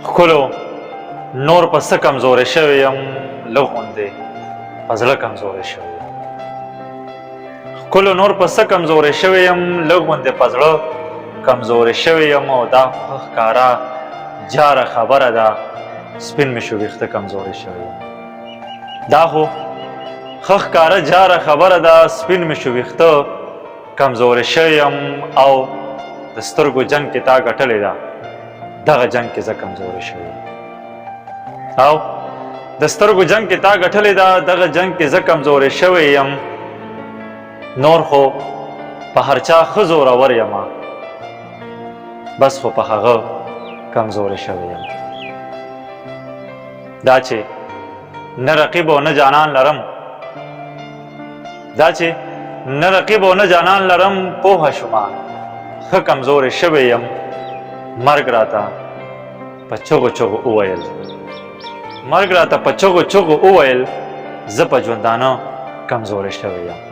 ښکلو نور په څه کمزوری شوی یم لږ غوندې په زړه کمزوری شوی یم ښکلو نور په څه کمزوری شوی یم لږ غوندې په زړه کمزوری شوی یم او دا ښه ښکاره جاره خبره ده سپین مې شو ویښته کمزوری شوی یم دا خو ښه ښکاره جاره خبره ده سپین مې شو ویښته کمزوری شوی یم او د سترګو جنګ کې تا ګټلې ده دغه جنګ کې زه کمزوری شوی یم او د سترګو جنګ کې تا ګټلې ده دغه جنګ کې زه کمزوری شوی یم نور خو په هر چا ښه زورور یمه بس خو په هغه کمزوری شوی یم دا چې نه رقیب او نه جانان لرم دا چې نه رقیب او نه جانان لرم پوهه شومه ښه کمزوری شوی یم مرګ راته په چغو چغو وویل مرګ راته په چغو چغو وویل زه په ژوندانه کمزوری شوی یم